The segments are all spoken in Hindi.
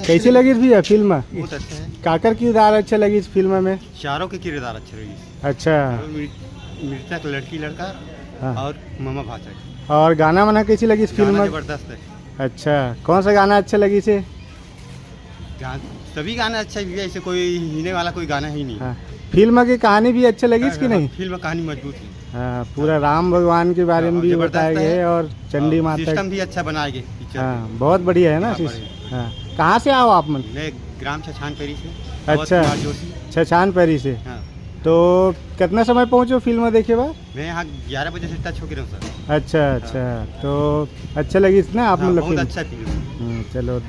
कैसी लगी भैया फिल्म? बहुत अच्छा है। काकर किरदार अच्छा लगी इस फिल्म में? चारों के किरदार अच्छे लगे। अच्छा। मृतक लड़की लड़का हाँ। और मामा भाचा। और गाना वाना कैसी लगी इस फिल्म में? जबरदस्त है। अच्छा, कौन सा गाना अच्छा लगी इसे? सभी गाना अच्छा है, ऐसे कोई हिलने वाला कोई गाना ही नहीं। हाँ। फिल्म की कहानी भी अच्छा लगी इसकी नहीं? फिल्म कहानी मजबूत है। हाँ, पूरा राम भगवान के बारे में भी बताया गया है और चंडी माता सिस्टम भी अच्छा बनाया गया पिक्चर। हाँ, बहुत बढ़िया है ना। हाँ, कहाँ से आओ आप? मैं ग्राम छछान पेरी से। अच्छा, छछान पेरी से। हाँ। तो कितना समय पहुँचो फिल्म देखे बाद? मैं यहाँ 11 बजे से टच हो गया हूँ सर। अच्छा, तो अच्छा लगी ना आप? मतलब बहुत अच्छा फिल्म। चलो,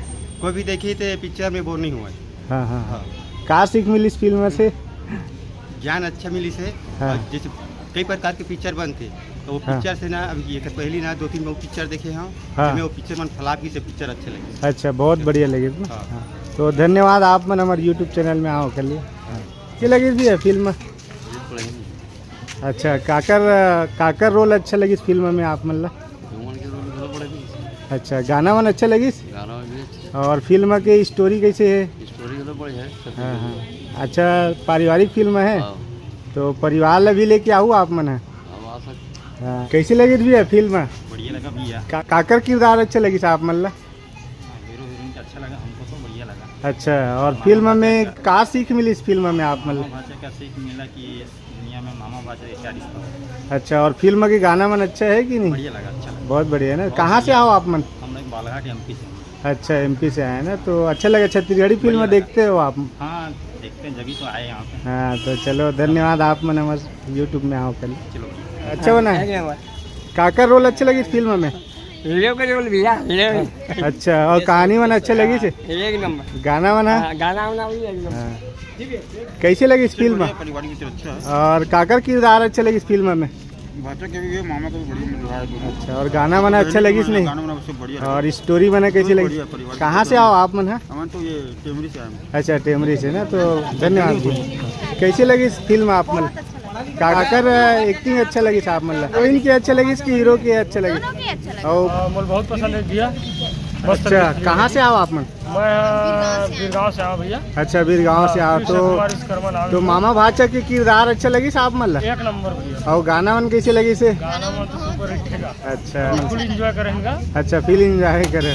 कोई भी देखी तो पिक्चर में बोर नहीं हुआ। हाँ। क्या सीख मिली इस फिल्म से? ज्ञान अच्छा मिली से। जैसे कई प्रकार के पिक्चर बनते, तो वो पिक्चर से ना अभी ये पहली ना 2-3 पिक्चर देखे हैं। मैं वो पिक्चर मन फलाप की से पिक्चर अच्छे लगे। अच्छा, बहुत बढ़िया लगे ना। तो धन्यवाद आप मन हमारे यूट्यूब चैनल में आओ कर लिए। क्या लगी भी है फिल्म? अच्छा, काकर रोल अच्छा लगी इस फिल्म में आप मतलब? अच्छा, गाना वाना अच्छा लगी? और फिल्म की स्टोरी कैसे है? हाँ। अच्छा, पारिवारिक फिल्म है तो परिवार भी लेके आओ आप मन? हाँ। कैसी लगी भैया फिल्म? बढ़िया लगा भैया। काकर किरदार अच्छा लगी आप मतलब? अच्छा लगा, हमको तो बढ़िया लगा। अच्छा, और फिल्म में क्या सीख मिली इस फिल्म में आप मतलब? भाषा का सीख मिला कि दुनिया में मामा भाषा क्या रिश्ता। अच्छा, और फिल्म की गाना मन अच्छा है कि नहीं? बढ़िया लगा, अच्छा लगा। बहुत बढ़िया है ना। कहाँ से आओ आप मन? हम लोग बालाघाट एमपी से। अच्छा, एमपी से आए ना, तो अच्छा लगा। छत्तीसगढ़ी फिल्म देखते हो आप? हाँ, देखते हैं, जभी तो आए यहाँ पे। हाँ, तो चलो धन्यवाद आप मन हमारे यूट्यूब में आओ कर। चलो, अच्छा बना है। काकर रोल अच्छा लगी इस फिल्म में? हीरो का रोल भैया, हीरो। अच्छा, और कहानी मन अच्छा लगी से? एक नंबर। गाना वाना? गाना वाना भी एक नंबर। कैसी लगी इस फिल्म? और काकर किरदार अच्छा लगी इस फिल्म में? भाषा के भी मामा का भी बढ़िया। अच्छा, और गाना वाना अच्छा लगी नहीं? और स्टोरी बना कैसी लगी? कहाँ से आओ आप मन? है तो ये टेमरी से आए। अच्छा, टेमरी से ना, तो धन्यवाद जी। कैसी लगी इस फिल्म आप मन? काकर एक्टिंग अच्छा लगी साहब मतलब? हीरोइन की अच्छा लगी इसकी, हीरो की अच्छा लगी? और मुझे बहुत पसंद है भैया। अच्छा, कहाँ से आओ आप मन? मैं बीरगांव से आओ भैया। अच्छा, बीरगांव से आओ। तो मामा भाचा के किरदार अच्छा लगी साहब मतलब? एक नंबर भैया। और गाना मन कैसे लगी से? गाना मन तो सुपर हिट है। अच्छा, फुल एंजॉय करेंगे। अच्छा, फुल एंजॉय करे।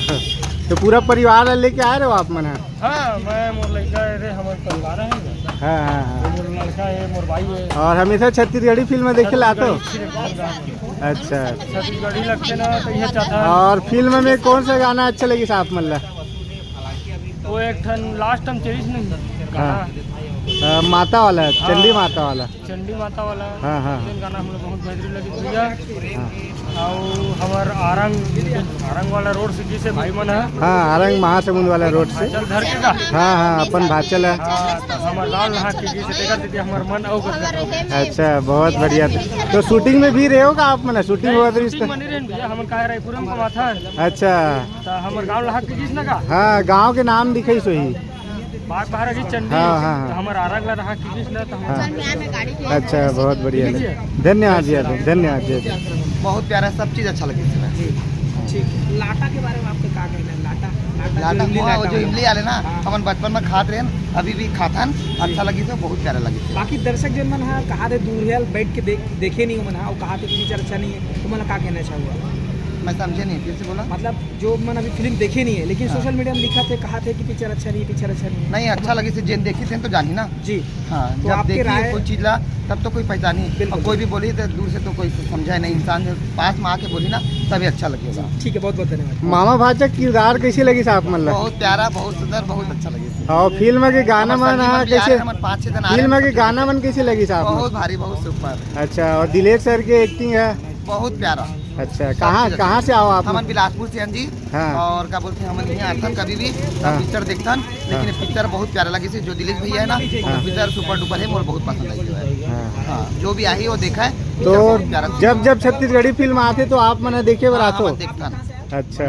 तो पूरा परिवार लेके आए रहे हो आप मन? हाँ, मैं मोर लड़का है, हमारे परिवार है। हाँ। मोर लड़का है, मोर भाई है। और हमेशा छत्तीसगढ़ी फिल्म देखे लाते हो? अच्छा, छत्तीसगढ़ी लगते ना तो यह चाहता है। और फिल्म में कौन सा गाना अच्छा लगी साहब मतलब? वो एक ठन लास्ट टाइम चेरिस नहीं गाना, माता वाला, चंडी माता वाला। चंडी माता वाला। हाँ। गाना हम लोग बहुत बेहतरीन लगी भैया। और हमार आरंग वाला रोड से जिसे भाई मन है। हाँ, आरंग महासमुंद वाला रोड से। चल धर के का। हाँ, अपन भाचल है। तो हमार लाल नहा के जिसे देखा देती हमार मन अवगत। अच्छा, बहुत बढ़िया। तो शूटिंग में भी रहे होगा आप मन? शूटिंग हुआ बनी रहे भैया, हम कहे रायपुर में कमाथा। अच्छा, तो हमार गाँव लहा के जिस ना का। हाँ, गाँव के नाम दिखे सोही बाग बाहर की चंडी। हाँ। तो हमार आरंग ला रहा कि जिस ना तो हम। अच्छा, बहुत बढ़िया। धन्यवाद जी, धन्यवाद जी। बहुत प्यारा, सब चीज़ अच्छा लगे। ठीक। लाटा के बारे में आपको क्या कहना है? लाटा जो इमली आले ना, अपन बचपन में खाते रहे, अभी भी खाथन। अच्छा लगी तो बहुत प्यारा लगी। बाकी दर्शक जन मन कहा थे दूर बैठ के देखे नहीं मन और कहा थे कि पिक्चर अच्छा नहीं है, तो मैंने क्या कहना चाहूँगा? मैं समझे नहीं, फिर से बोला। मतलब जो मैंने अभी फिल्म देखे नहीं है, लेकिन सोशल मीडिया में लिखा थे, कहा थे कि पिक्चर अच्छा नहीं है। नहीं, अच्छा लगी से जिन देखी थे तो जानी ना जी। हाँ, तो जब देखी कोई चीज ला तब तो कोई पहचानी, और कोई भी बोली तो दूर से तो कोई समझा नहीं। इंसान जो पास में आके बोली ना तभी अच्छा लगेगा। ठीक है, बहुत बहुत धन्यवाद। मामा भाचा किरदार कैसी लगी साहब मतलब? बहुत प्यारा, बहुत सुंदर, बहुत अच्छा लगी। और फिल्म के गाना मन कैसे? 5-6 दिन फिल्म के गाना मन कैसे लगी साहब? बहुत भारी, बहुत सुपर। अच्छा, और दिलेर सर की एक्टिंग है बहुत प्यारा। अच्छा, कहाँ से आओ आप? हम बिलासपुर से हैं जी। हाँ। और क्या बोलते हैं, हम यहाँ आते कभी भी पिक्चर देखते, लेकिन पिक्चर बहुत प्यारा लगी से। जो दिलीप भैया है ना, पिक्चर सुपर डुपर है, मुझे बहुत पसंद आई। हाँ, जो भी आई वो देखा है। तो जब छत्तीसगढ़ी फिल्म आते तो आप मैंने देखे बरातो देखता। अच्छा,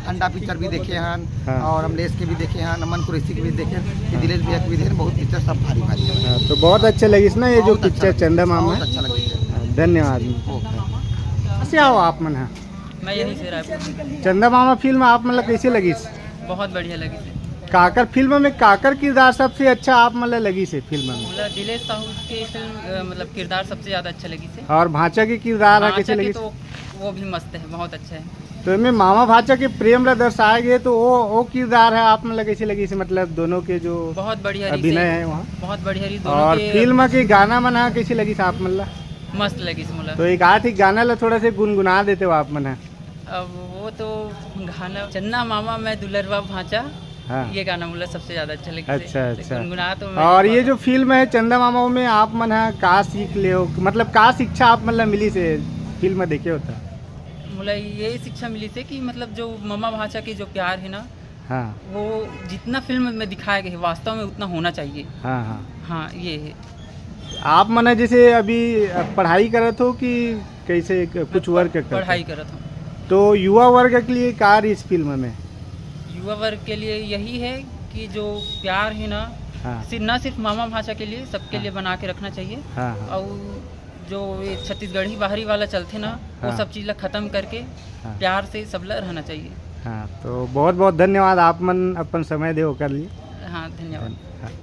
अंडा पिक्चर भी देखे हैं, और अमलेश के भी देखे हैं, नमन कुरैशी के भी देखे, दिलेश भैया के भी देखे। बहुत पिक्चर सब भारी भारी। तो बहुत अच्छा लगी ना ये जो पिक्चर चंदा मामा? अच्छा लगी। धन्यवाद। कैसे आओ आप मन? है मैं यहीं से रायपुर। चंदा मामा फिल्म आप मतलब कैसी लगी? बहुत बढ़िया लगी। काकर फिल्म में काकर किरदार सबसे अच्छा आप मतलब लगी से फिल्म में? मतलब दिलेश साहू की फिल्म मतलब किरदार सबसे ज़्यादा अच्छा लगी से। और भांचा की किरदार है कैसे लगी? तो वो भी मस्त है, बहुत अच्छा है। तो इनमें मामा भांचा के प्रेम ला दर्शाए गए, तो वो किरदार है आप मतलब कैसे लगी से? मतलब दोनों के जो बहुत बढ़िया अभिनय है वहाँ, बहुत बढ़िया दोनों और के फिल्म के गाना मना कैसे लगी से आप मतलब? मस्त लगी से मतलब। तो एक आठ ही गाना ला थोड़ा से गुनगुना देते हो आप मना? अब वो तो गाना चन्ना मामा मैं दुलरवा भांचा, हाँ। ये गाना मुझे सबसे ज्यादा अच्छा लगा। अच्छा। गुनगुना तो मैं और ये जो फिल्म है चंदा मामा में आप मन है का सीख ले हो, मतलब का शिक्षा आप मतलब मिली से फिल्म देखे होता? मुझे ये शिक्षा मिली थी कि मतलब जो मामा भांचा के जो प्यार है ना, हाँ, वो जितना फिल्म में दिखाया गया है वास्तव में उतना होना चाहिए। हाँ ये है। आप मन जैसे अभी पढ़ाई करत हो कि कैसे कुछ वर्क करते हो? पढ़ाई करत हूँ। तो युवा वर्ग के लिए कार्य इस फिल्म में? युवा वर्ग के लिए यही है कि जो प्यार है ना, हाँ, न सिर्फ मामा भाषा के लिए, सबके लिए बना के रखना चाहिए। हाँ, और जो ये छत्तीसगढ़ी बाहरी वाला चलते ना, वो हाँ, सब चीज़ खत्म करके हाँ, प्यार से सब ला रहना चाहिए। हाँ। तो बहुत बहुत धन्यवाद आप मन अपन समय दे कर लिए। हाँ धन्यवाद। हाँ।